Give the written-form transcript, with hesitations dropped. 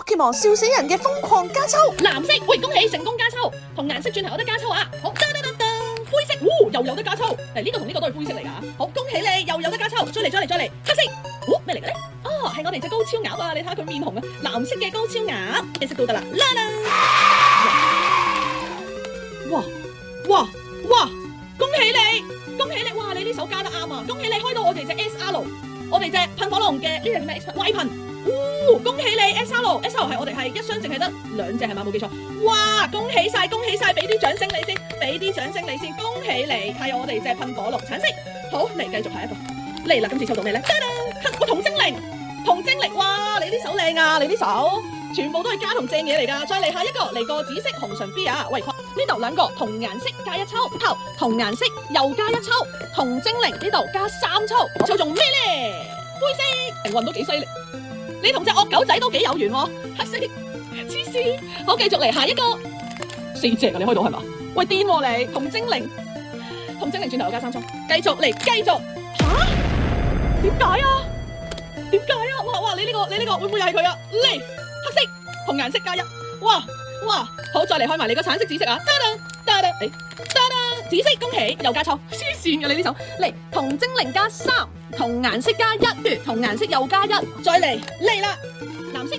Pokemon 笑死人嘅瘋狂加抽，藍色，喂，恭喜成功加抽，同顏色轉頭有得加抽啊！好，灰色，又有得加抽，呢個同呢個都係灰色嚟㗎。好，恭喜你又有得加抽，再嚟，黑色，咩嚟嘅咧？哦，係我哋隻高超鴨啊！你睇下佢面紅啊，藍色嘅高超鴨，咩色都得啦，哇！恭喜你！哇！你呢手加得啱啊！恭喜你開到我哋隻 SR， 我哋隻噴火龍嘅呢隻叫咩 ？Y 噴。恭喜你 SR 係我哋係一箱淨係得2隻係嘛？冇記錯。哇！恭喜晒！俾啲掌聲你先，恭喜你係我哋隻噴火龍橙色。好，嚟繼續下一個。嚟啦，今次抽到咩咧？銅精靈，哇！你呢手靚啊！你呢手全部都係加同正嘢嚟㗎。再嚟下一個，嚟個紫色紅唇 B 啊！喂，呢度2個同顏色加1抽，同顏色又加1抽，銅精靈呢度加3抽。我抽中咩咧？灰色，運都幾犀利。你同隻惡狗仔都幾有緣喎，黑色黐線。好，繼續嚟下一個，4隻啊！你開到係嘛？喂，癲喎你，銅精靈轉頭又加3抽，繼續吓？點解啊？哇！你呢個會唔會又係佢啊？嚟黑色同顏色加1，哇！好，再嚟開埋你個橙色紫色啊！紫色，恭喜又加抽，黐線嘅你呢手。嚟銅精靈加3，同顏色加1，同顏色又加1，再嚟啦，藍色